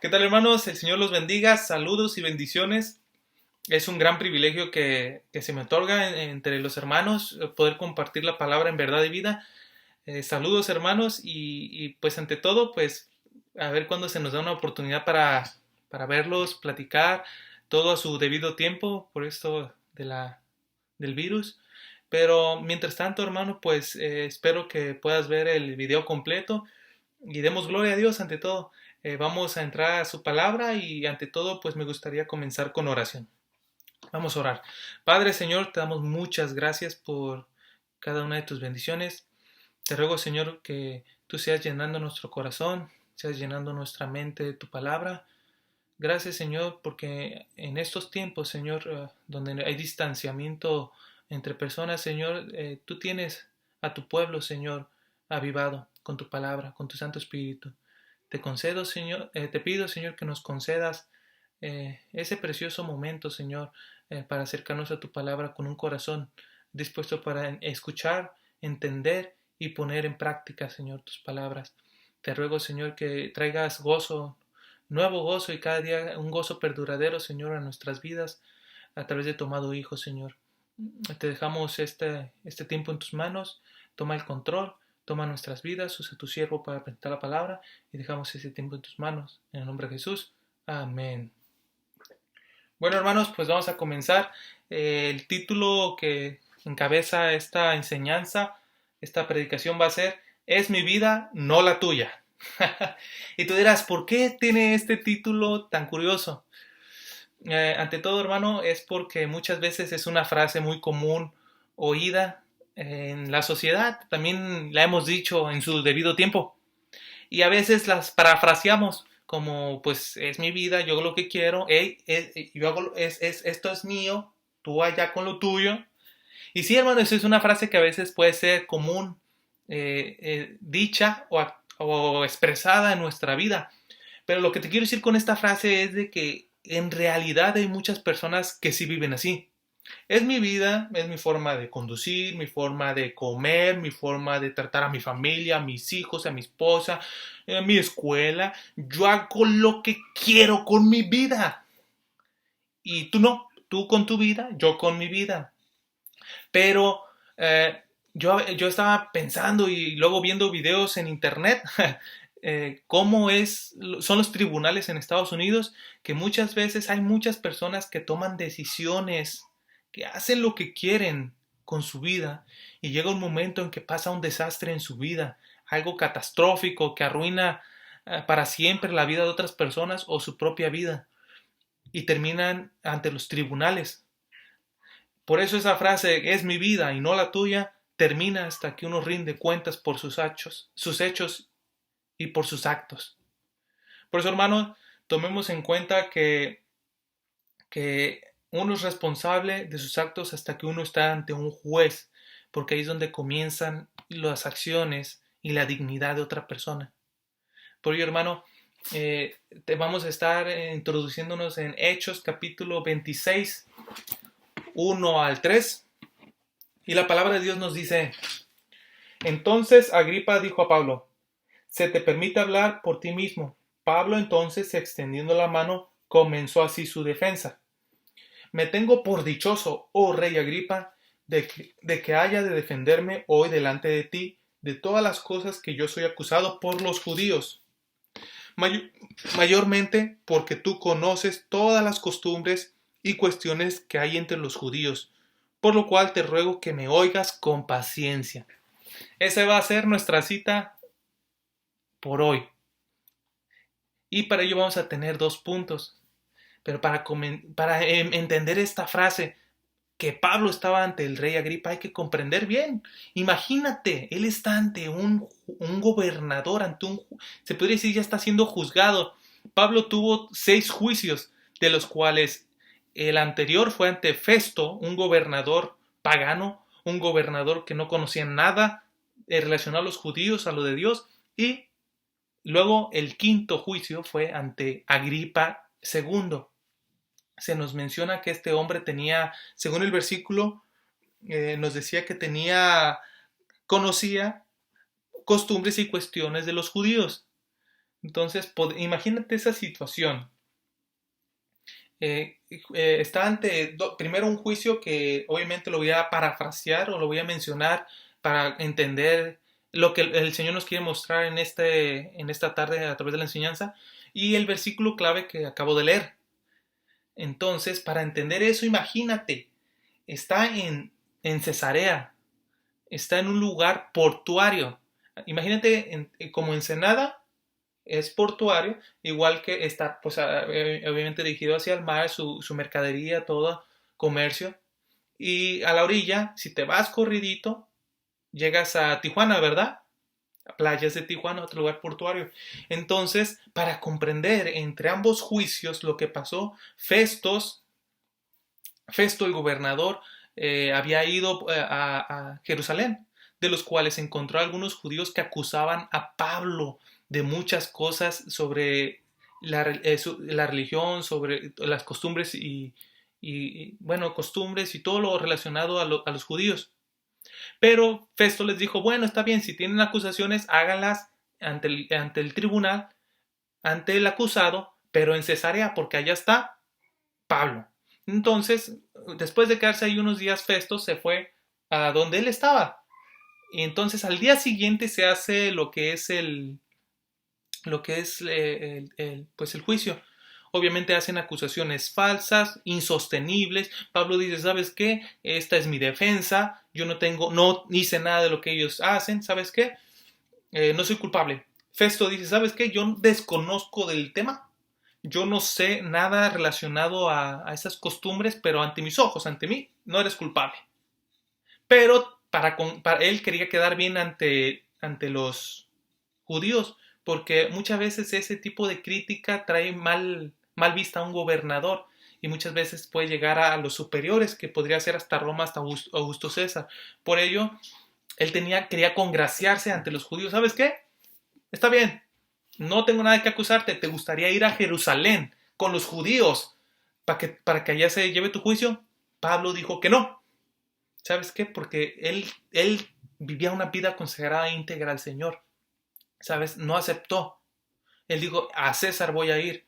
¿Qué tal, hermanos? El Señor los bendiga. Saludos y bendiciones. Es un gran privilegio que se me otorga entre los hermanos poder compartir la palabra en verdad y vida. Saludos, hermanos, pues ante todo, pues a ver cuándo se nos da una oportunidad para verlos, platicar, todo a su debido tiempo por esto del virus. Pero mientras tanto, hermano, pues espero que puedas ver el video completo y demos gloria a Dios ante todo. Vamos a entrar a su palabra y ante todo pues me gustaría comenzar con oración. Vamos a orar. Padre Señor, te damos muchas gracias por cada una de tus bendiciones. Te ruego, Señor, que tú seas llenando nuestro corazón, seas llenando nuestra mente de tu palabra. Gracias, Señor, porque en estos tiempos, Señor, donde hay distanciamiento entre personas, Señor, tú tienes a tu pueblo, Señor, avivado con tu palabra, con tu Santo Espíritu. Te concedo, Señor, te pido, Señor, que nos concedas ese precioso momento, Señor, para acercarnos a tu palabra con un corazón dispuesto para escuchar, entender y poner en práctica, Señor, tus palabras. Te ruego, Señor, que traigas gozo, nuevo gozo y cada día un gozo perduradero, Señor, a nuestras vidas a través de tu amado Hijo, Señor. Te dejamos este tiempo en tus manos. Toma el control, toma nuestras vidas, usa tu siervo para presentar la palabra y dejamos ese tiempo en tus manos. En el nombre de Jesús. Amén. Bueno, hermanos, pues vamos a comenzar. El título que encabeza esta enseñanza, esta predicación va a ser "Es mi vida, no la tuya". Y tú dirás, ¿por qué tiene este título tan curioso? Ante todo, hermano, es porque muchas veces es una frase muy común oída en la sociedad. También la hemos dicho en su debido tiempo. Y a veces las parafraseamos como, pues, es mi vida, yo hago lo que quiero, hey, yo hago, esto es mío, tú allá con lo tuyo. Y sí, hermano, eso es una frase que a veces puede ser común, dicha o expresada en nuestra vida. Pero lo que te quiero decir con esta frase es de que en realidad hay muchas personas que sí viven así. Es mi vida, es mi forma de conducir, mi forma de comer, mi forma de tratar a mi familia, a mis hijos, a mi esposa, a mi escuela. Yo hago lo que quiero con mi vida. Y tú no, tú con tu vida, yo con mi vida. Pero yo estaba pensando y luego viendo videos en internet cómo son los tribunales en Estados Unidos, que muchas veces hay muchas personas que toman decisiones, que hacen lo que quieren con su vida y llega un momento en que pasa un desastre en su vida, algo catastrófico que arruina para siempre la vida de otras personas o su propia vida y terminan ante los tribunales. Por eso esa frase, es mi vida y no la tuya, termina hasta que uno rinde cuentas por sus hechos y por sus actos. Por eso, hermano, tomemos en cuenta que uno es responsable de sus actos hasta que uno está ante un juez, porque ahí es donde comienzan las acciones y la dignidad de otra persona. Por ello, hermano, te vamos a estar introduciéndonos en Hechos capítulo 26, 1 al 3, y la palabra de Dios nos dice: Entonces Agripa dijo a Pablo: se te permite hablar por ti mismo. Pablo entonces, extendiendo la mano, comenzó así su defensa. Me tengo por dichoso, oh rey Agripa, de que haya de defenderme hoy delante de ti de todas las cosas que yo soy acusado por los judíos. Mayormente porque tú conoces todas las costumbres y cuestiones que hay entre los judíos, por lo cual te ruego que me oigas con paciencia. Esa va a ser nuestra cita por hoy. Y para ello vamos a tener dos puntos. Pero para entender esta frase, que Pablo estaba ante el rey Agripa, hay que comprender bien. Imagínate, él está ante un gobernador, se podría decir, ya está siendo juzgado. Pablo tuvo 6 juicios, de los cuales el anterior fue ante Festo, un gobernador pagano, un gobernador que no conocía nada relacionado a los judíos, a lo de Dios, y luego el quinto juicio fue ante Agripa II. Se nos menciona que este hombre tenía, según el versículo, nos decía que conocía costumbres y cuestiones de los judíos. Entonces, imagínate esa situación. Está ante primero un juicio que obviamente lo voy a parafrasear o lo voy a mencionar para entender lo que el Señor nos quiere mostrar en esta tarde a través de la enseñanza, y el versículo clave que acabo de leer. Entonces, para entender eso, imagínate, está en Cesarea, está en un lugar portuario. Imagínate como Ensenada es portuario, igual que está, pues, obviamente dirigido hacia el mar, su mercadería, todo comercio. Y a la orilla, si te vas corridito, llegas a Tijuana, ¿verdad? A playas de Tijuana, otro lugar portuario. Entonces, para comprender entre ambos juicios lo que pasó, Festo, el gobernador, había ido a Jerusalén, de los cuales encontró a algunos judíos que acusaban a Pablo de muchas cosas sobre la religión, sobre las costumbres bueno, costumbres y todo lo relacionado a los judíos. Pero Festo les dijo, bueno, está bien, si tienen acusaciones, háganlas ante el tribunal, ante el acusado, pero en Cesarea, porque allá está Pablo. Entonces, después de quedarse ahí unos días, Festo se fue a donde él estaba. Y entonces al día siguiente se hace pues el juicio. Obviamente hacen acusaciones falsas, insostenibles. Pablo dice, ¿sabes qué? Esta es mi defensa. Yo no hice nada de lo que ellos hacen. ¿Sabes qué? No soy culpable. Festo dice, ¿sabes qué? Yo desconozco del tema. Yo no sé nada relacionado a esas costumbres, pero ante mis ojos, ante mí, no eres culpable. Pero para él quería quedar bien ante los judíos, porque muchas veces ese tipo de crítica trae mal vista a un gobernador y muchas veces puede llegar a los superiores, que podría ser hasta Roma, hasta Augusto César. Por ello, él quería congraciarse ante los judíos. ¿Sabes qué? Está bien, no tengo nada que acusarte, ¿te gustaría ir a Jerusalén con los judíos para que allá se lleve tu juicio? Pablo dijo que no. ¿Sabes qué? Porque él vivía una vida consagrada e íntegra al Señor. ¿Sabes? No aceptó. Él dijo, a César voy a ir.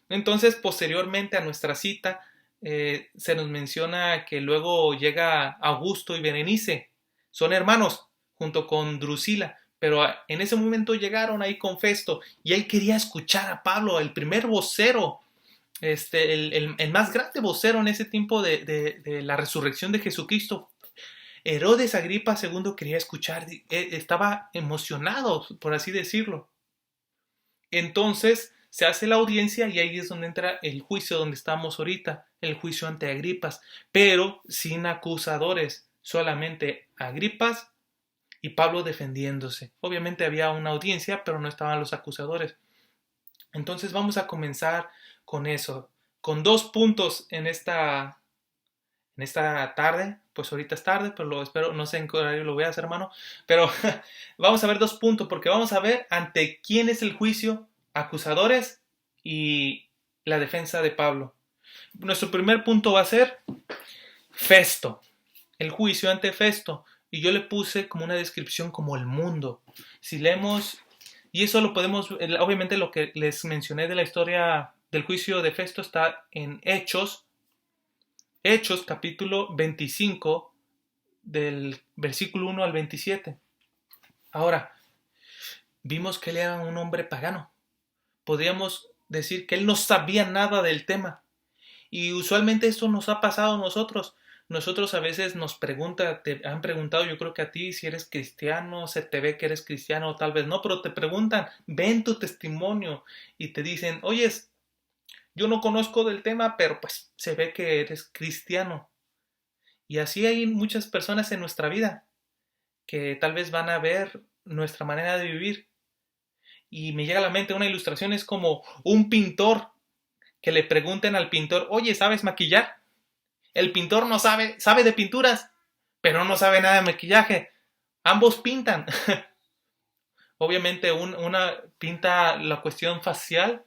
Entonces, posteriormente a nuestra cita, se nos menciona que luego llega Augusto y Berenice. Son hermanos, junto con Drusila. Pero en ese momento llegaron ahí con Festo y él quería escuchar a Pablo, el primer vocero, el más grande vocero en ese tiempo de la resurrección de Jesucristo. Herodes Agripa II quería escuchar, estaba emocionado, por así decirlo. Entonces se hace la audiencia y ahí es donde entra el juicio donde estamos ahorita, el juicio ante Agripas, pero sin acusadores, solamente Agripas y Pablo defendiéndose. Obviamente había una audiencia, pero no estaban los acusadores. Entonces vamos a comenzar con eso, con 2 puntos en esta tarde. Pues ahorita es tarde, pero lo espero, no sé en qué horario lo veas, hermano, pero vamos a ver 2 puntos, porque vamos a ver ante quién es el juicio, acusadores y la defensa de Pablo. Nuestro primer punto va a ser Festo, el juicio ante Festo, y yo le puse como una descripción como el mundo. Si leemos, y eso lo podemos, obviamente lo que les mencioné de la historia del juicio de Festo está en Hechos capítulo 25, del versículo 1 al 27. Ahora, vimos que él era un hombre pagano. Podríamos decir que él no sabía nada del tema. Y usualmente esto nos ha pasado a nosotros. Nosotros a veces te han preguntado, yo creo que a ti, si eres cristiano, se te ve que eres cristiano o tal vez no, pero te preguntan, ven tu testimonio y te dicen, oyes, yo no conozco del tema, pero pues se ve que eres cristiano. Y así hay muchas personas en nuestra vida que tal vez van a ver nuestra manera de vivir. Y me llega a la mente una ilustración, es como un pintor que le pregunten al pintor, oye, ¿sabes maquillar? El pintor no sabe de pinturas, pero no sabe nada de maquillaje. Ambos pintan. Obviamente una pinta la cuestión facial,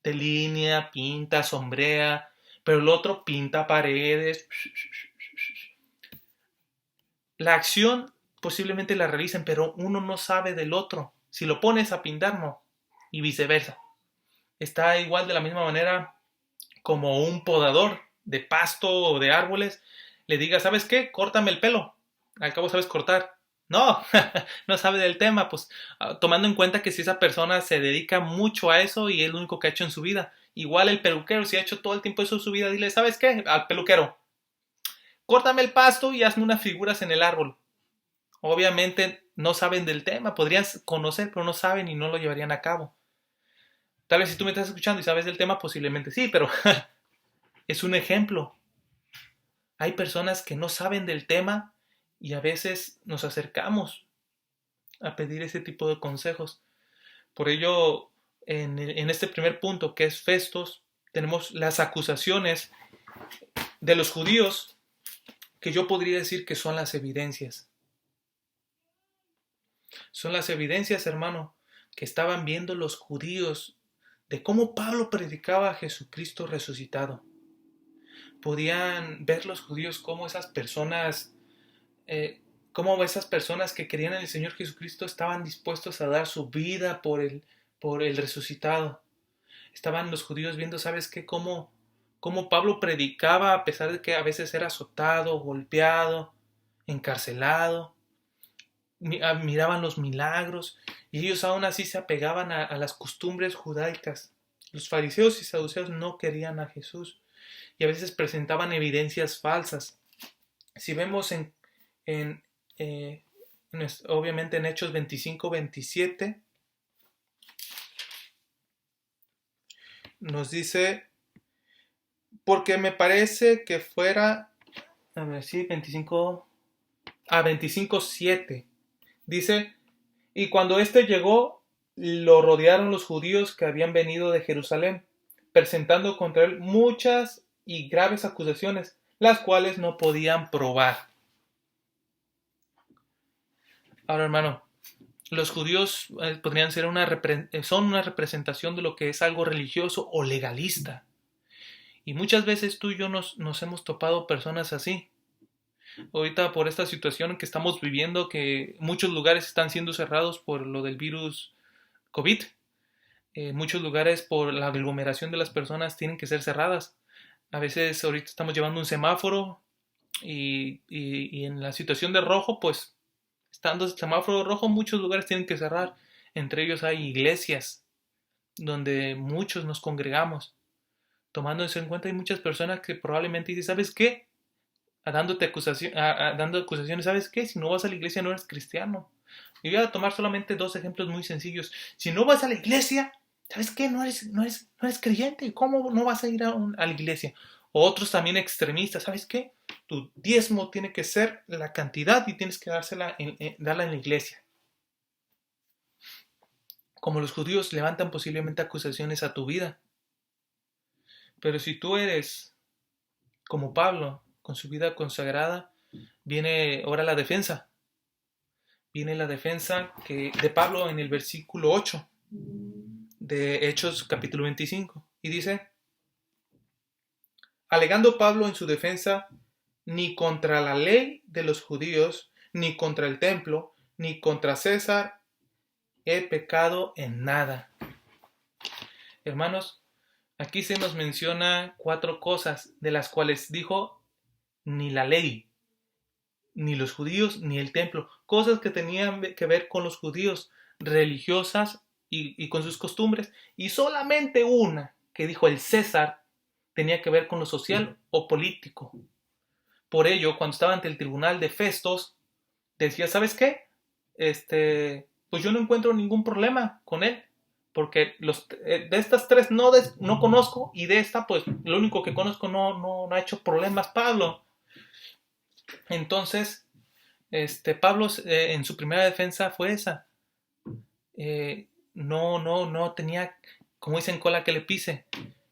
delinea, pinta, sombrea, pero el otro pinta paredes. La acción posiblemente la realicen, pero uno no sabe del otro. Si lo pones a pintar, y viceversa. Está igual de la misma manera como un podador de pasto o de árboles le diga, ¿sabes qué? Córtame el pelo. Al cabo sabes cortar. No, no sabe del tema, pues tomando en cuenta que si esa persona se dedica mucho a eso y es lo único que ha hecho en su vida. Igual el peluquero, si ha hecho todo el tiempo eso en su vida, dile, ¿sabes qué? Al peluquero, córtame el pasto y hazme unas figuras en el árbol. Obviamente no saben del tema, podrían conocer, pero no saben y no lo llevarían a cabo. Tal vez si tú me estás escuchando y sabes del tema, posiblemente sí, pero es un ejemplo. Hay personas que no saben del tema y a veces nos acercamos a pedir ese tipo de consejos. Por ello, en este primer punto, que es Festos, tenemos las acusaciones de los judíos, que yo podría decir que son las evidencias. Son las evidencias, hermano, que estaban viendo los judíos de cómo Pablo predicaba a Jesucristo resucitado. Podían ver los judíos cómo esas personas que creían en el Señor Jesucristo estaban dispuestos a dar su vida por el resucitado. Estaban los judíos viendo, ¿sabes qué? Cómo Pablo predicaba a pesar de que a veces era azotado, golpeado, encarcelado. Miraban los milagros y ellos aún así se apegaban a las costumbres judaicas. Los fariseos y saduceos no querían a Jesús y a veces presentaban evidencias falsas. Si vemos obviamente en Hechos 25-27 nos dice, porque me parece que fuera, a ver, sí, 25:7 dice, y cuando éste llegó, lo rodearon los judíos que habían venido de Jerusalén, presentando contra él muchas y graves acusaciones, las cuales no podían probar. Ahora, hermano, los judíos podrían ser son una representación de lo que es algo religioso o legalista. Y muchas veces tú y yo nos hemos topado personas así. Ahorita por esta situación que estamos viviendo, que muchos lugares están siendo cerrados por lo del virus COVID, muchos lugares por la aglomeración de las personas tienen que ser cerradas. A veces ahorita estamos llevando un semáforo y en la situación de rojo, pues estando el semáforo rojo, muchos lugares tienen que cerrar. Entre ellos hay iglesias donde muchos nos congregamos. Tomando eso en cuenta, hay muchas personas que probablemente dicen, ¿sabes qué? Dando acusaciones, ¿sabes qué? Si no vas a la iglesia no eres cristiano. Y voy a tomar solamente dos ejemplos muy sencillos. Si no vas a la iglesia, ¿sabes qué? No eres creyente. ¿Cómo no vas a ir a la iglesia? O otros también extremistas, ¿sabes qué? Tu diezmo tiene que ser la cantidad y tienes que darla en la iglesia. Como los judíos levantan posiblemente acusaciones a tu vida. Pero si tú eres como Pablo, con su vida consagrada, viene ahora la defensa. Viene la defensa de Pablo en el versículo 8 de Hechos capítulo 25. Y dice, alegando Pablo en su defensa, ni contra la ley de los judíos, ni contra el templo, ni contra César he pecado en nada. Hermanos, aquí se nos menciona 4 cosas de las cuales dijo ni la ley, ni los judíos, ni el templo. Cosas que tenían que ver con los judíos, religiosas y con sus costumbres. Y solamente una que dijo el César tenía que ver con lo social o político. Por ello, cuando estaba ante el tribunal de Festos, decía, ¿sabes qué? Pues yo no encuentro ningún problema con él. Porque de estas 3 no conozco y de esta, pues lo único que conozco no ha hecho problemas Pablo. Entonces, Pablo en su primera defensa fue esa. No tenía, como dicen, cola que le pise.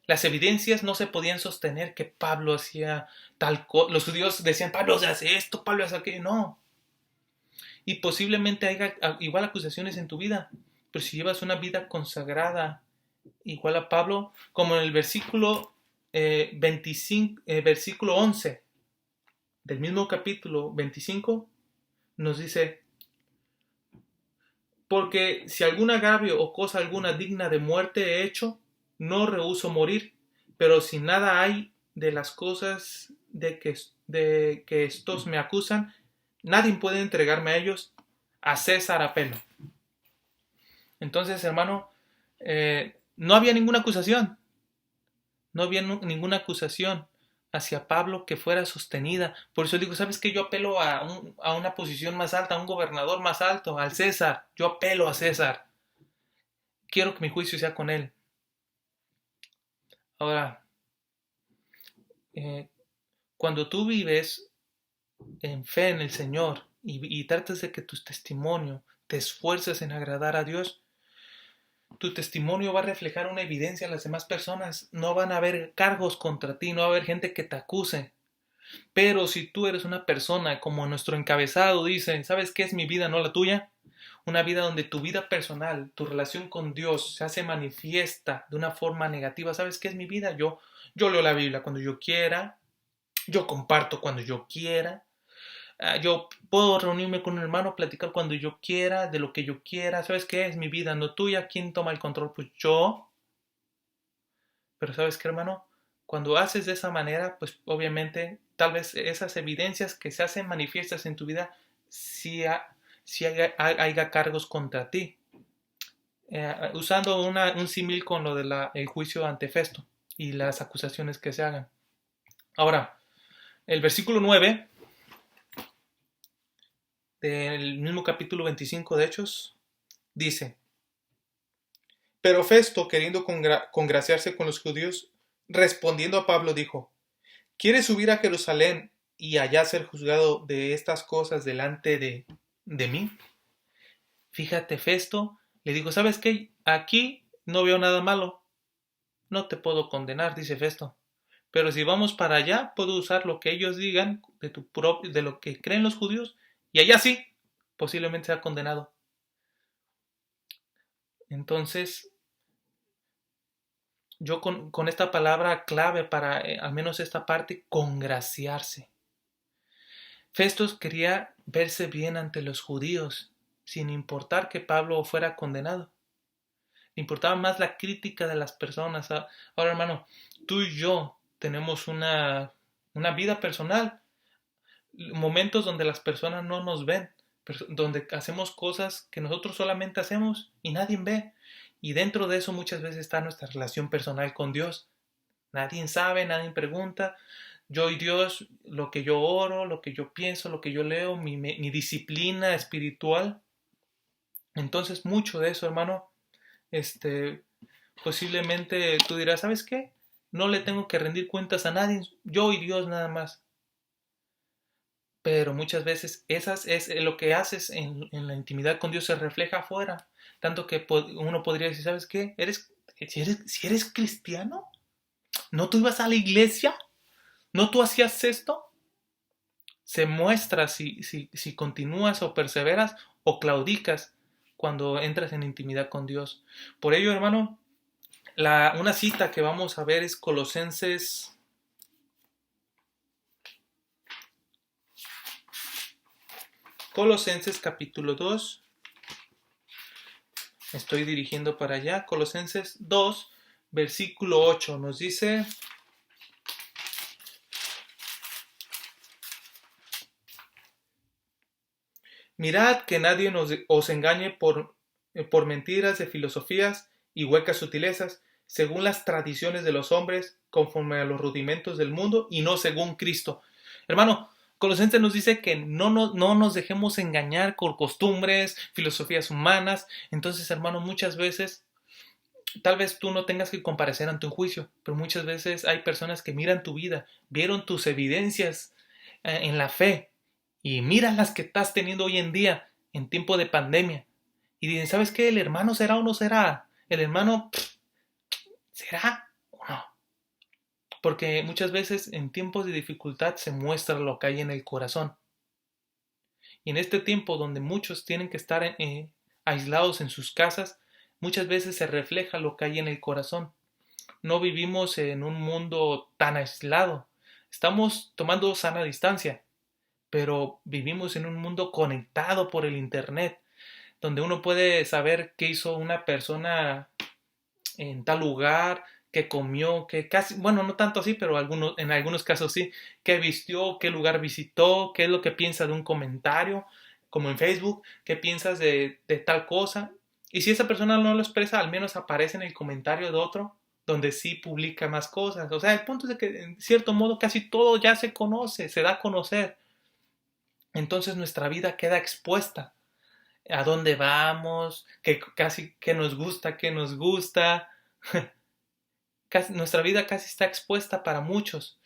Las evidencias no se podían sostener que Pablo hacía tal cosa. Los judíos decían, Pablo hace esto, Pablo hace aquello. No. Y posiblemente haya igual acusaciones en tu vida. Pero si llevas una vida consagrada igual a Pablo, como en el versículo 11 del mismo capítulo 25, nos dice, Porque si algún agravio o cosa alguna digna de muerte he hecho, no rehúso morir, pero si nada hay de las cosas de que estos me acusan, nadie puede entregarme a ellos, a César apelo. Entonces, hermano, no había ninguna acusación, no había ninguna acusación hacia Pablo que fuera sostenida. Por eso digo, ¿sabes qué? Yo apelo a una posición más alta, a un gobernador más alto, al César. Yo apelo a César. Quiero que mi juicio sea con él. Ahora, cuando tú vives en fe en el Señor y tratas de que tu testimonio te esfuerces en agradar a Dios, tu testimonio va a reflejar una evidencia a las demás personas. No van a haber cargos contra ti, no va a haber gente que te acuse. Pero si tú eres una persona, como nuestro encabezado dice, ¿sabes qué es mi vida, no la tuya? Una vida donde tu vida personal, tu relación con Dios se hace manifiesta de una forma negativa. ¿Sabes qué es mi vida? Yo leo la Biblia cuando yo quiera, yo comparto cuando yo quiera, yo puedo reunirme con un hermano, platicar cuando yo quiera, de lo que yo quiera. ¿Sabes qué? Es mi vida, no tuya. ¿Quién toma el control? Pues yo. Pero ¿sabes qué, hermano? Cuando haces de esa manera, pues obviamente, tal vez esas evidencias que se hacen manifiestas en tu vida, sí haya cargos contra ti. Usando un símil con lo del juicio ante Festo y las acusaciones que se hagan. Ahora, el versículo 9 del mismo capítulo 25 de Hechos dice: Pero Festo, queriendo congraciarse con los judíos, respondiendo a Pablo, dijo: ¿Quieres subir a Jerusalén y allá ser juzgado de estas cosas delante de mí? Fíjate, Festo le dijo: ¿sabes qué? Aquí no veo nada malo. No te puedo condenar, dice Festo. Pero si vamos para allá, puedo usar lo que ellos digan de lo que creen los judíos, y allá sí, posiblemente sea condenado. Entonces, yo con esta palabra clave para al menos esta parte, congraciarse. Festos quería verse bien ante los judíos, sin importar que Pablo fuera condenado. Le importaba más la crítica de las personas. Ahora, hermano, tú y yo tenemos una vida personal, momentos donde las personas no nos ven, donde hacemos cosas que nosotros solamente hacemos y nadie ve. Y dentro de eso muchas veces está nuestra relación personal con Dios. Nadie sabe, nadie pregunta. Yo y Dios, lo que yo oro, lo que yo pienso, lo que yo leo, mi disciplina espiritual. Entonces, mucho de eso, hermano, posiblemente tú dirás, ¿sabes qué? No le tengo que rendir cuentas a nadie, yo y Dios nada más. Pero muchas veces esas es lo que haces en la intimidad con Dios se refleja afuera. Tanto que uno podría decir, ¿sabes qué? Si eres cristiano, ¿no tú ibas a la iglesia? ¿No tú hacías esto? Se muestra si continúas o perseveras o claudicas cuando entras en intimidad con Dios. Por ello, hermano, una cita que vamos a ver es Colosenses capítulo 2. Me estoy dirigiendo para allá. Colosenses 2, versículo 8 nos dice: Mirad que nadie os engañe por mentiras de filosofías y huecas sutilezas, según las tradiciones de los hombres, conforme a los rudimentos del mundo y no según Cristo. Hermano, Colosenses nos dice que no nos dejemos engañar por costumbres, filosofías humanas. Entonces, hermano, muchas veces, tal vez tú no tengas que comparecer ante un juicio, pero muchas veces hay personas que miran tu vida, vieron tus evidencias en la fe, y mira las que estás teniendo hoy en día, en tiempo de pandemia. Y dicen, ¿sabes qué? ¿El hermano será o no será? ¿El hermano será o no? Porque muchas veces en tiempos de dificultad se muestra lo que hay en el corazón. Y en este tiempo donde muchos tienen que estar aislados en sus casas, muchas veces se refleja lo que hay en el corazón. No vivimos en un mundo tan aislado. Estamos tomando sana distancia, pero vivimos en un mundo conectado por el internet. donde uno puede saber qué hizo una persona en tal lugar, qué comió, qué casi, bueno, no tanto así, pero en algunos casos sí, qué vistió, qué lugar visitó, qué es lo que piensa de un comentario, como en Facebook, qué piensas de tal cosa. Y si esa persona no lo expresa, al menos aparece en el comentario de otro, donde sí publica más cosas. O sea, el punto es de que en cierto modo casi todo ya se conoce, se da a conocer. Entonces nuestra vida queda expuesta. A dónde vamos, qué nos gusta, qué nos gusta. Nuestra vida casi está expuesta para muchos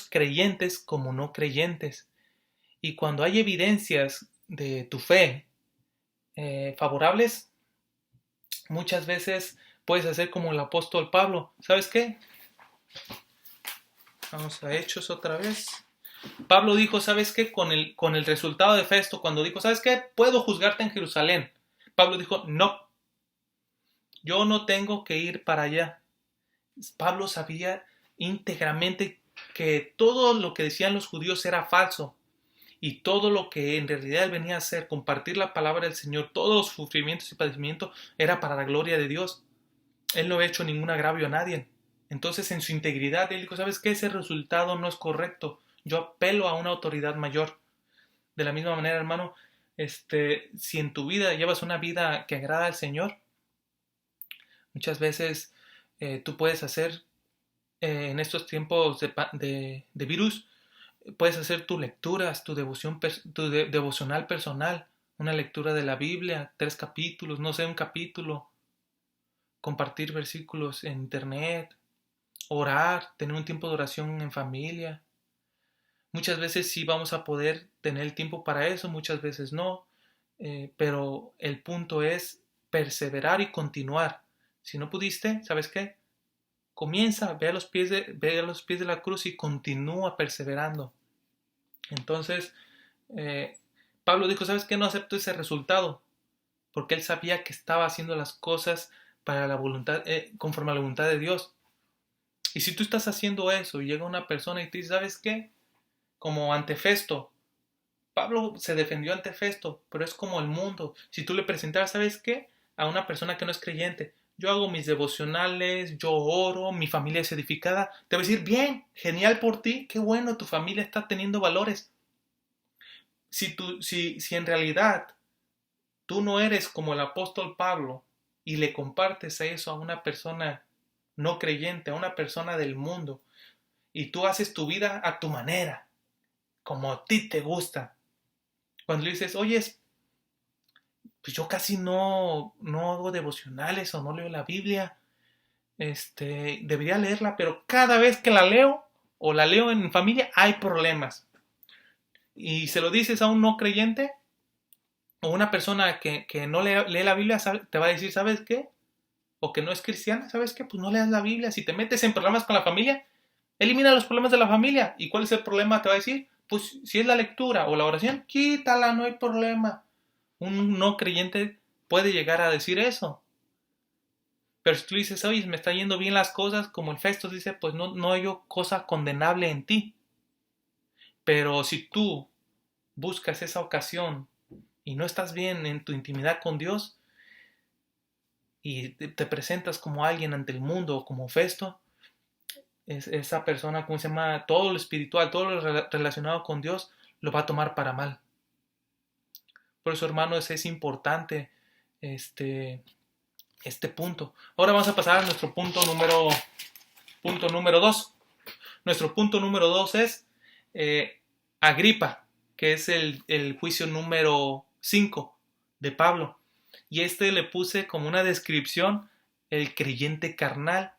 creyentes como no creyentes. Y cuando hay evidencias de tu fe favorables, muchas veces puedes hacer como el apóstol Pablo. ¿Sabes qué? Vamos a Hechos otra vez. Pablo dijo, ¿sabes qué? Con el resultado de Festo, cuando dijo, ¿sabes qué? Puedo juzgarte en Jerusalén. Pablo dijo, no, yo no tengo que ir para allá. Pablo sabía íntegramente que todo lo que decían los judíos era falso y todo lo que en realidad él venía a hacer, compartir la palabra del Señor, todos los sufrimientos y padecimientos, era para la gloria de Dios. Él no había hecho ningún agravio a nadie. Entonces, en su integridad, él dijo, ¿sabes qué? Ese resultado no es correcto. Yo apelo a una autoridad mayor. De la misma manera, hermano, si en tu vida llevas una vida que agrada al Señor, muchas veces tú puedes hacer en estos tiempos de virus, puedes hacer tus lecturas, tu devocional personal, una lectura de la Biblia, 3 capítulos, no sé, un capítulo, compartir versículos en internet, orar, tener un tiempo de oración en familia. Muchas veces sí vamos a poder tener el tiempo para eso, muchas veces no, pero el punto es perseverar y continuar. Si no pudiste, ¿sabes qué? Comienza, ve a los pies de la cruz y continúa perseverando. Entonces, eh, Pablo dijo, ¿sabes qué? No acepto ese resultado, porque él sabía que estaba haciendo las cosas para la voluntad, conforme a la voluntad de Dios. Y si tú estás haciendo eso y llega una persona y te dice, ¿sabes qué? Como ante Festo. Pablo se defendió ante Festo, pero es como el mundo. Si tú le presentaras, ¿sabes qué? A una persona que no es creyente, yo hago mis devocionales, yo oro, mi familia es edificada, te va a decir, bien, genial por ti, qué bueno, tu familia está teniendo valores. Si en realidad tú no eres como el apóstol Pablo y le compartes eso a una persona no creyente, a una persona del mundo, y tú haces tu vida a tu manera, como a ti te gusta, cuando le dices, oye, pues yo casi no hago devocionales o no leo la Biblia, debería leerla, pero cada vez que la leo o la leo en familia hay problemas. Y se lo dices a un no creyente o una persona que no lee la Biblia, te va a decir, ¿sabes qué? O que no es cristiana, ¿sabes qué? Pues no leas la Biblia. Si te metes en problemas con la familia, elimina los problemas de la familia. ¿Y cuál es el problema? Te va a decir, pues si es la lectura o la oración, quítala, no hay problema. Un no creyente puede llegar a decir eso. Pero si tú dices, oye, me está yendo bien las cosas, como el Festos dice, pues no hay cosa condenable en ti. Pero si tú buscas esa ocasión y no estás bien en tu intimidad con Dios y te presentas como alguien ante el mundo, como Festo, esa persona, ¿cómo se llama? Todo lo espiritual, todo lo relacionado con Dios, lo va a tomar para mal. Por eso, hermanos, es importante este punto. Ahora vamos a pasar a nuestro punto número 2. Nuestro punto número 2 es Agripa, que es el juicio número 5 de Pablo. Y le puse como una descripción el creyente carnal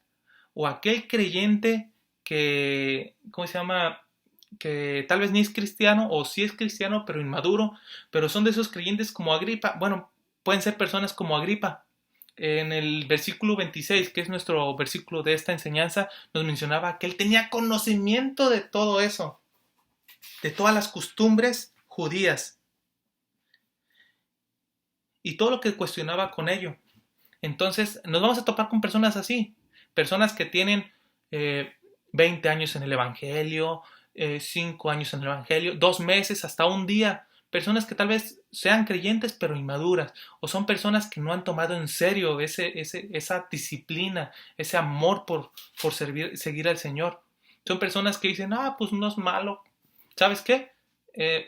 o aquel creyente que, ¿cómo se llama? Que tal vez ni es cristiano o sí es cristiano pero inmaduro, pero son de esos creyentes como Agripa. Bueno, pueden ser personas como Agripa. En el versículo 26, que es nuestro versículo de esta enseñanza, nos mencionaba que él tenía conocimiento de todo eso, de todas las costumbres judías y todo lo que cuestionaba con ello. Entonces, nos vamos a topar con personas así, personas que tienen 20 años en el Evangelio, 5 años en el Evangelio, 2 meses, hasta un día, personas que tal vez sean creyentes pero inmaduras, o son personas que no han tomado en serio esa disciplina, ese amor por seguir al Señor. Son personas que dicen, pues no es malo. ¿Sabes qué?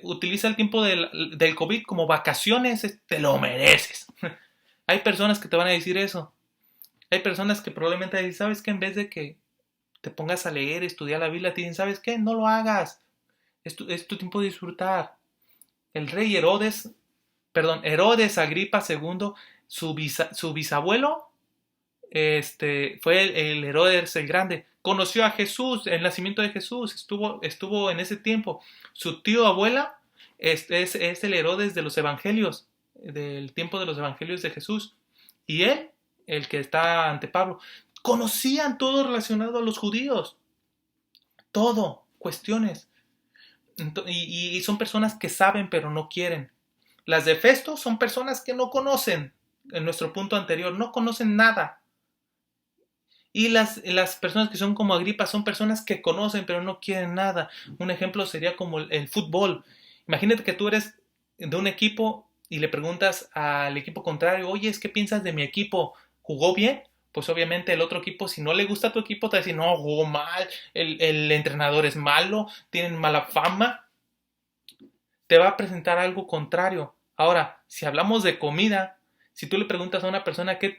Utiliza el tiempo del COVID como vacaciones, te lo mereces. Hay personas que te van a decir eso. Hay personas que probablemente dicen, ¿sabes qué? En vez de que te pongas a leer, estudiar la Biblia, te dicen, ¿sabes qué? No lo hagas. Es tu tiempo de disfrutar. El rey Herodes Agripa II, su bisabuelo, fue el Herodes el Grande. Conoció a Jesús, el nacimiento de Jesús, estuvo en ese tiempo. Su tío abuela es el Herodes de los evangelios, del tiempo de los evangelios de Jesús. Y él, el que está ante Pablo, conocían todo relacionado a los judíos. Todo, cuestiones. Y son personas que saben pero no quieren. Las de Festo son personas que no conocen, en nuestro punto anterior, no conocen nada. Y las personas que son como Agripa son personas que conocen pero no quieren nada. Un ejemplo sería como el fútbol. Imagínate que tú eres de un equipo y le preguntas al equipo contrario, oye, ¿qué piensas de mi equipo? ¿Jugó bien? Pues obviamente el otro equipo, si no le gusta a tu equipo, te va a decir, no, jugó mal, el entrenador es malo, tienen mala fama. Te va a presentar algo contrario. Ahora, si hablamos de comida, si tú le preguntas a una persona, ¿qué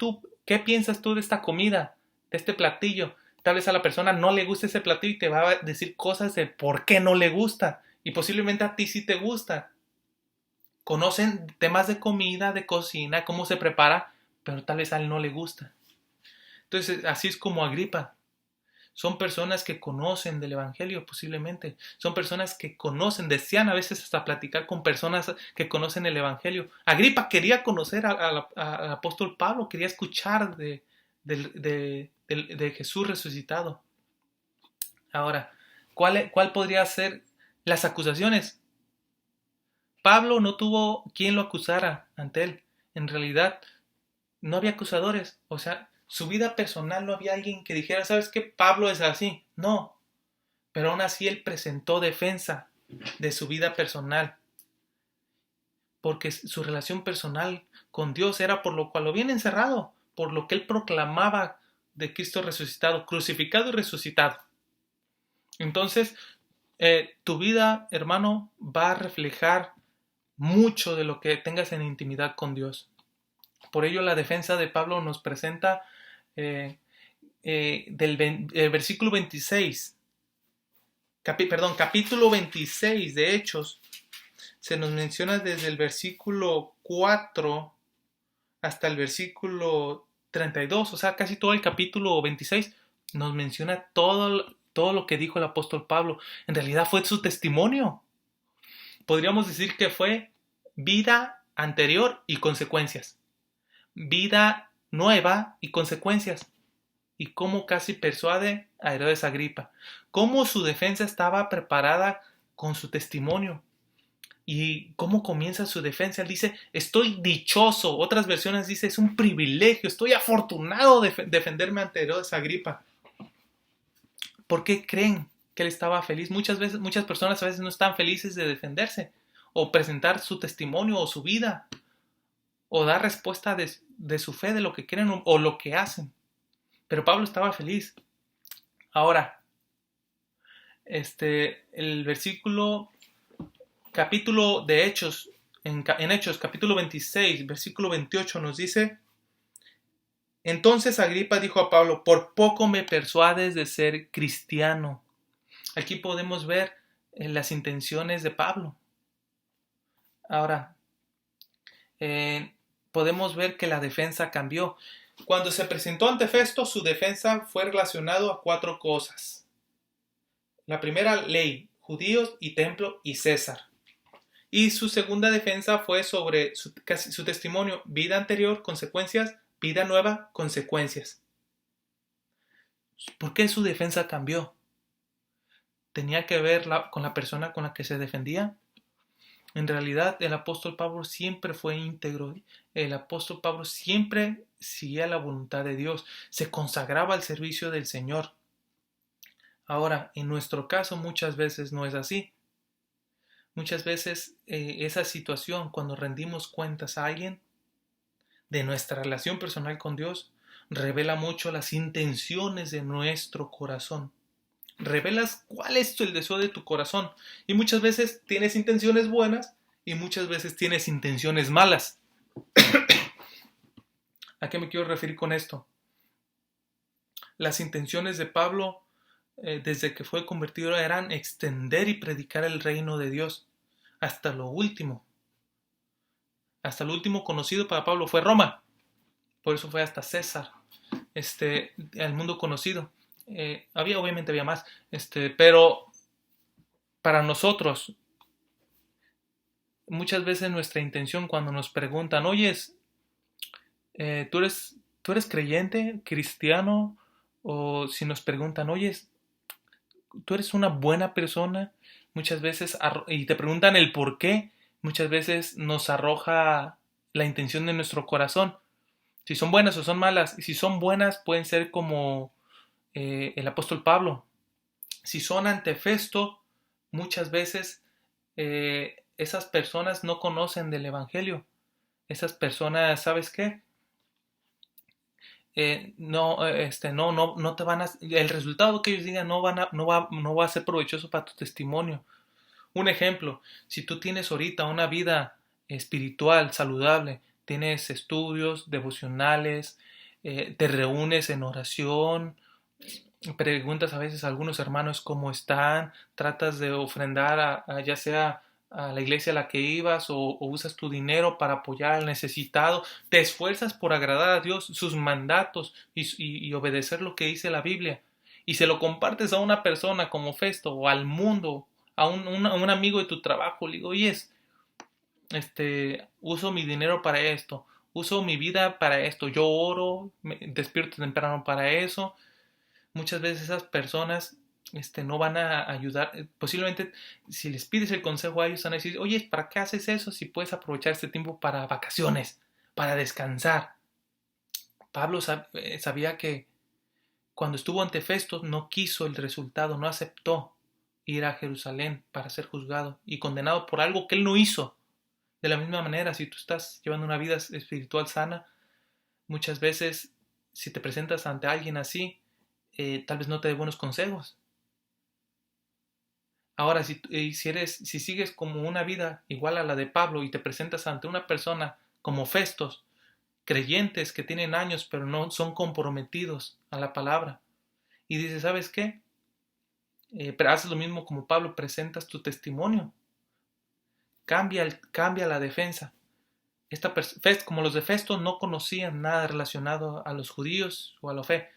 piensas tú de esta comida, de este platillo? Tal vez a la persona no le guste ese platillo y te va a decir cosas de por qué no le gusta. Y posiblemente a ti sí te gusta. Conocen temas de comida, de cocina, cómo se prepara, pero tal vez a él no le gusta. Entonces, así es como Agripa. Son personas que conocen del Evangelio posiblemente. Son personas que conocen, desean a veces hasta platicar con personas que conocen el Evangelio. Agripa quería conocer al apóstol Pablo, quería escuchar de Jesús resucitado. Ahora, ¿cuál podría ser las acusaciones? Pablo no tuvo quien lo acusara ante él. En realidad, no había acusadores. O sea, su vida personal no había alguien que dijera, ¿sabes qué? Pablo es así. No. Pero aún así él presentó defensa de su vida personal. Porque su relación personal con Dios era por lo cual lo habían encerrado. Por lo que él proclamaba de Cristo resucitado, crucificado y resucitado. Entonces, tu vida, hermano, va a reflejar mucho de lo que tengas en intimidad con Dios. Por ello la defensa de Pablo nos presenta del versículo 26, capítulo 26 de Hechos, se nos menciona desde el versículo 4 hasta el versículo 32, o sea, casi todo el capítulo 26 nos menciona todo lo que dijo el apóstol Pablo. En realidad fue su testimonio. Podríamos decir que fue vida anterior y consecuencias. Vida nueva y consecuencias. Y cómo casi persuade a Herodes Agripa. Cómo su defensa estaba preparada con su testimonio. Y cómo comienza su defensa. Él dice, estoy dichoso. Otras versiones dice, es un privilegio. Estoy afortunado de defenderme ante Herodes Agripa. ¿Por qué creen que él estaba feliz? Muchas personas a veces no están felices de defenderse. O presentar su testimonio o su vida. O dar respuesta de su fe, de lo que creen o lo que hacen. Pero Pablo estaba feliz. Ahora, el capítulo de Hechos, en Hechos, capítulo 26, versículo 28 nos dice, entonces Agripa dijo a Pablo, por poco me persuades de ser cristiano. Aquí podemos ver las intenciones de Pablo. Ahora, podemos ver que la defensa cambió. Cuando se presentó ante Festo, su defensa fue relacionada a 4 cosas. La primera, ley, judíos y templo y César. Y su segunda defensa fue sobre su testimonio, vida anterior, consecuencias, vida nueva, consecuencias. ¿Por qué su defensa cambió? ¿Tenía que ver con la persona con la que se defendía? En realidad, el apóstol Pablo siempre fue íntegro. El apóstol Pablo siempre seguía la voluntad de Dios. Se consagraba al servicio del Señor. Ahora, en nuestro caso muchas veces no es así. Muchas veces esa situación, cuando rendimos cuentas a alguien de nuestra relación personal con Dios, revela mucho las intenciones de nuestro corazón. Revelas cuál es el deseo de tu corazón. Y muchas veces tienes intenciones buenas y muchas veces tienes intenciones malas. ¿A qué me quiero referir con esto? Las intenciones de Pablo, desde que fue convertido, eran extender y predicar el reino de Dios hasta lo último. Hasta lo último conocido para Pablo fue Roma. Por eso fue hasta César, el mundo conocido. Obviamente había más, pero para nosotros, muchas veces nuestra intención cuando nos preguntan, oyes, ¿tú eres creyente, cristiano? O si nos preguntan, oyes, ¿tú eres una buena persona? Muchas veces, y te preguntan el por qué, muchas veces nos arroja la intención de nuestro corazón. Si son buenas o son malas. Y si son buenas, pueden ser como el apóstol Pablo. Si son ante Festo, muchas veces esas personas no conocen del Evangelio. Esas personas, ¿sabes qué? No te van a, el resultado que ellos digan no va a ser provechoso para tu testimonio. Un ejemplo, si tú tienes ahorita una vida espiritual saludable, tienes estudios devocionales, te reúnes en oración, preguntas a veces a algunos hermanos cómo están, tratas de ofrendar ya sea a la iglesia a la que ibas o usas tu dinero para apoyar al necesitado, te esfuerzas por agradar a Dios, sus mandatos y obedecer lo que dice la Biblia y se lo compartes a una persona como Festo o al mundo, a un amigo de tu trabajo, le digo, oye, uso mi dinero para esto, uso mi vida para esto, yo oro, me despierto temprano para eso. Muchas veces esas personas no van a ayudar. Posiblemente si les pides el consejo a ellos van a decir, oye, ¿para qué haces eso si puedes aprovechar este tiempo para vacaciones, para descansar? Pablo sabía que cuando estuvo ante Festo no quiso el resultado, no aceptó ir a Jerusalén para ser juzgado y condenado por algo que él no hizo. De la misma manera, si tú estás llevando una vida espiritual sana, muchas veces si te presentas ante alguien así, tal vez no te dé buenos consejos. Ahora, si sigues como una vida igual a la de Pablo y te presentas ante una persona como Festos, creyentes que tienen años pero no son comprometidos a la palabra, y dices, ¿sabes qué? Pero haces lo mismo como Pablo, presentas tu testimonio, cambia la defensa. Como los de Festo no conocían nada relacionado a los judíos o a la fe,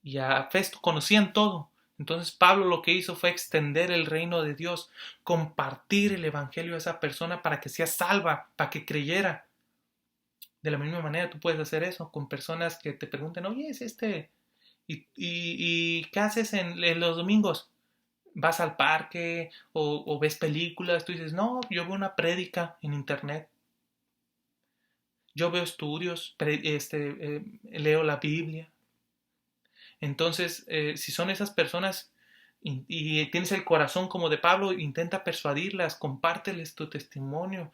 y a Festo conocían todo. Entonces Pablo lo que hizo fue extender el reino de Dios, compartir el evangelio a esa persona para que sea salva, para que creyera. De la misma manera tú puedes hacer eso con personas que te pregunten, oye, ¿y qué haces en los domingos? ¿Vas al parque o ves películas? Tú dices, no, yo veo una prédica en internet. Yo veo estudios, leo la Biblia. Entonces, si son esas personas y tienes el corazón como de Pablo, intenta persuadirlas, compárteles tu testimonio,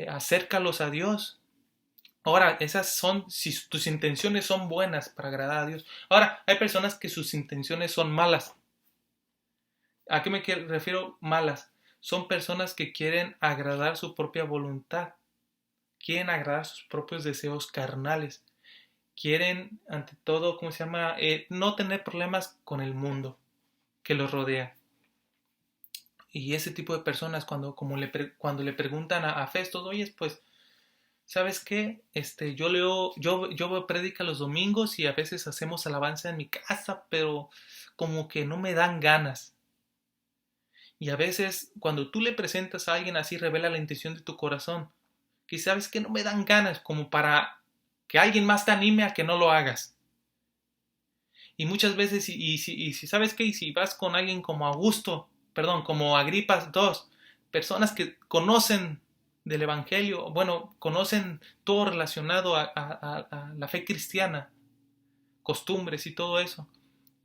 acércalos a Dios. Ahora, esas son, si tus intenciones son buenas para agradar a Dios. Ahora, hay personas que sus intenciones son malas. ¿A qué me refiero malas? Son personas que quieren agradar su propia voluntad, quieren agradar sus propios deseos carnales, quieren, ante todo, ¿cómo se llama? No tener problemas con el mundo que los rodea. Y ese tipo de personas, cuando le preguntan a Festos, oye, pues, ¿sabes qué? Yo veo prédica los domingos y a veces hacemos alabanza en mi casa, pero como que no me dan ganas. Y a veces, cuando tú le presentas a alguien así, revela la intención de tu corazón. Que sabes que no me dan ganas, como para que alguien más te anime a que no lo hagas. Y muchas veces, y si sabes qué, y si vas con alguien como como Agripa II, personas que conocen del Evangelio, bueno, conocen todo relacionado a la fe cristiana, costumbres y todo eso,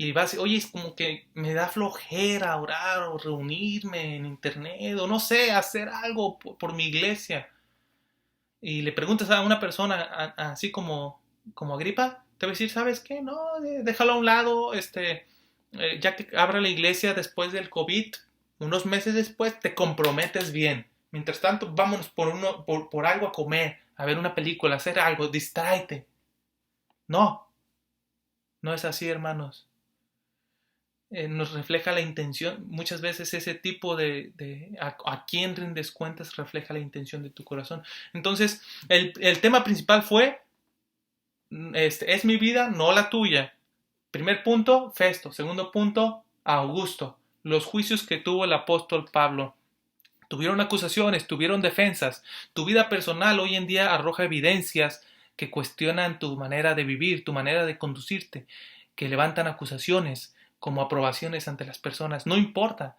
y vas, oye, es como que me da flojera orar o reunirme en internet o no sé, hacer algo por mi iglesia. Y le preguntas a una persona así como Agripa, te va a decir, ¿sabes qué? No, déjalo a un lado, ya que abra la iglesia después del COVID, unos meses después, te comprometes bien. Mientras tanto, vámonos por algo a comer, a ver una película, a hacer algo, distráete. No, no es así, hermanos. Nos refleja la intención, muchas veces ese tipo a quién rindes cuentas refleja la intención de tu corazón. Entonces, el tema principal fue, es mi vida, no la tuya. Primer punto, Festo. Segundo punto, Augusto. Los juicios que tuvo el apóstol Pablo. Tuvieron acusaciones, tuvieron defensas. Tu vida personal hoy en día arroja evidencias que cuestionan tu manera de vivir, tu manera de conducirte, que levantan acusaciones como aprobaciones ante las personas. No importa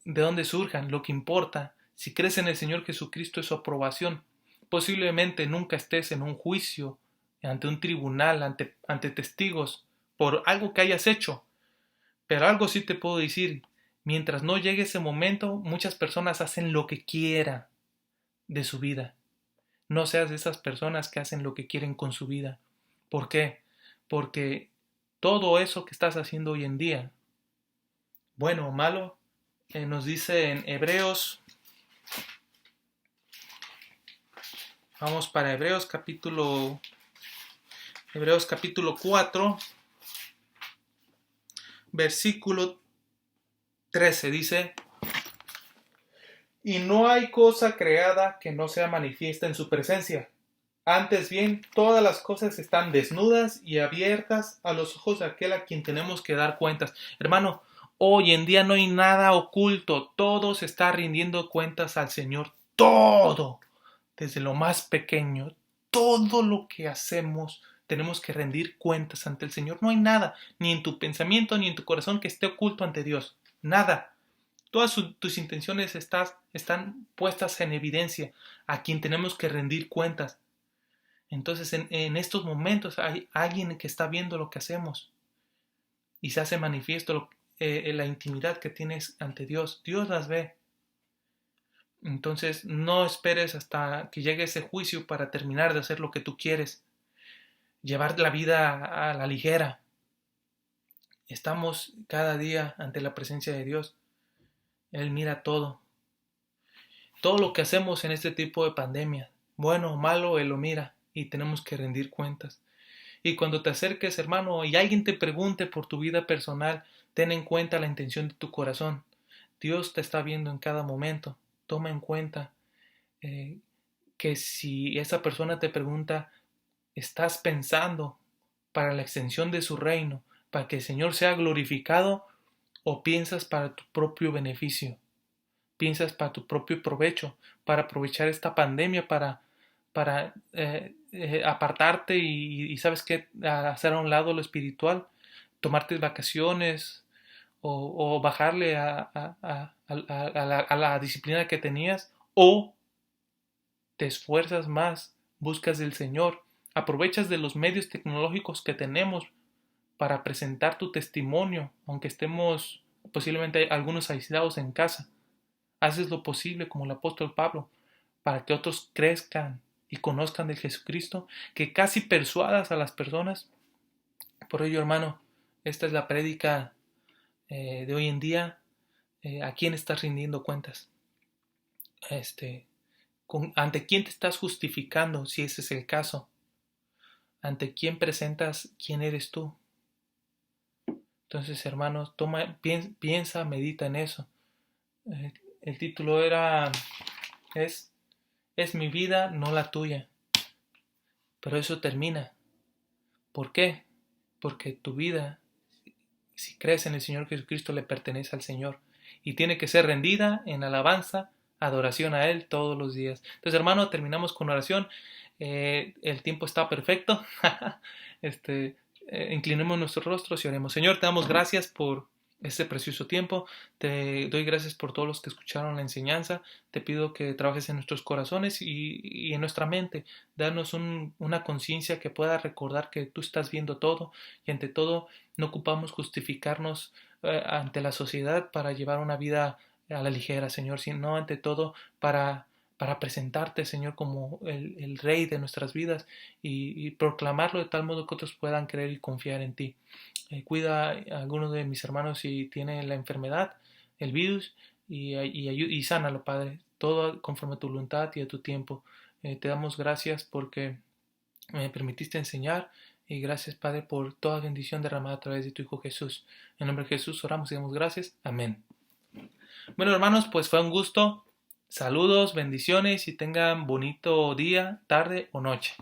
de dónde surjan, lo que importa, si crees en el Señor Jesucristo, es su aprobación. Posiblemente nunca estés en un juicio, ante un tribunal, ante testigos, por algo que hayas hecho. Pero algo sí te puedo decir, mientras no llegue ese momento, muchas personas hacen lo que quieran de su vida. No seas de esas personas que hacen lo que quieren con su vida. ¿Por qué? Porque todo eso que estás haciendo hoy en día, bueno o malo, nos dice en Hebreos, vamos para Hebreos capítulo 4, versículo 13, dice: y no hay cosa creada que no sea manifiesta en su presencia. Antes bien, todas las cosas están desnudas y abiertas a los ojos de aquel a quien tenemos que dar cuentas. Hermano, hoy en día no hay nada oculto. Todo se está rindiendo cuentas al Señor. Todo. Desde lo más pequeño. Todo lo que hacemos tenemos que rendir cuentas ante el Señor. No hay nada, ni en tu pensamiento, ni en tu corazón, que esté oculto ante Dios. Nada. Todas tus intenciones están puestas en evidencia, a quien tenemos que rendir cuentas. Entonces en estos momentos hay alguien que está viendo lo que hacemos y se hace manifiesto la intimidad que tienes ante Dios. Dios las ve. Entonces no esperes hasta que llegue ese juicio para terminar de hacer lo que tú quieres. Llevar la vida a la ligera. Estamos cada día ante la presencia de Dios. Él mira todo. Todo lo que hacemos en este tipo de pandemia, bueno o malo, Él lo mira y tenemos que rendir cuentas. Y cuando te acerques, hermano, y alguien te pregunte por tu vida personal, ten en cuenta la intención de tu corazón. Dios te está viendo en cada momento. Toma en cuenta que si esa persona te pregunta, ¿estás pensando para la extensión de su reino, para que el Señor sea glorificado, o piensas para tu propio beneficio? Piensas para tu propio provecho, para aprovechar esta pandemia, para apartarte y sabes qué, hacer a un lado lo espiritual, tomarte vacaciones o bajarle a la disciplina que tenías, o te esfuerzas más, buscas del Señor, aprovechas de los medios tecnológicos que tenemos para presentar tu testimonio, aunque estemos posiblemente algunos aislados en casa. Haces lo posible como el apóstol Pablo para que otros crezcan y conozcan de Jesucristo, que casi persuadas a las personas. Por ello, hermano, esta es la prédica de hoy en día. ¿A quién estás rindiendo cuentas? ¿Ante quién te estás justificando, si ese es el caso? ¿Ante quién presentas quién eres tú? Entonces, hermanos, piensa, medita en eso. El título es mi vida, no la tuya. Pero eso termina. ¿Por qué? Porque tu vida, si crees en el Señor Jesucristo, le pertenece al Señor. Y tiene que ser rendida en alabanza, adoración a Él todos los días. Entonces, hermano, terminamos con oración. El tiempo está perfecto. Inclinemos nuestros rostros y oremos. Señor, te damos gracias por este precioso tiempo. Te doy gracias por todos los que escucharon la enseñanza. Te pido que trabajes en nuestros corazones y en nuestra mente. Danos una conciencia que pueda recordar que tú estás viendo todo y ante todo no ocupamos justificarnos ante la sociedad para llevar una vida a la ligera, Señor, sino ante todo para presentarte, Señor, como el Rey de nuestras vidas y proclamarlo de tal modo que otros puedan creer y confiar en ti. Cuida a alguno de mis hermanos si tiene la enfermedad, el virus, y sánalo, Padre, todo conforme a tu voluntad y a tu tiempo. Te damos gracias porque me permitiste enseñar y gracias, Padre, por toda bendición derramada a través de tu Hijo Jesús. En nombre de Jesús oramos y damos gracias. Amén. Bueno, hermanos, pues fue un gusto. Saludos, bendiciones y tengan bonito día, tarde o noche.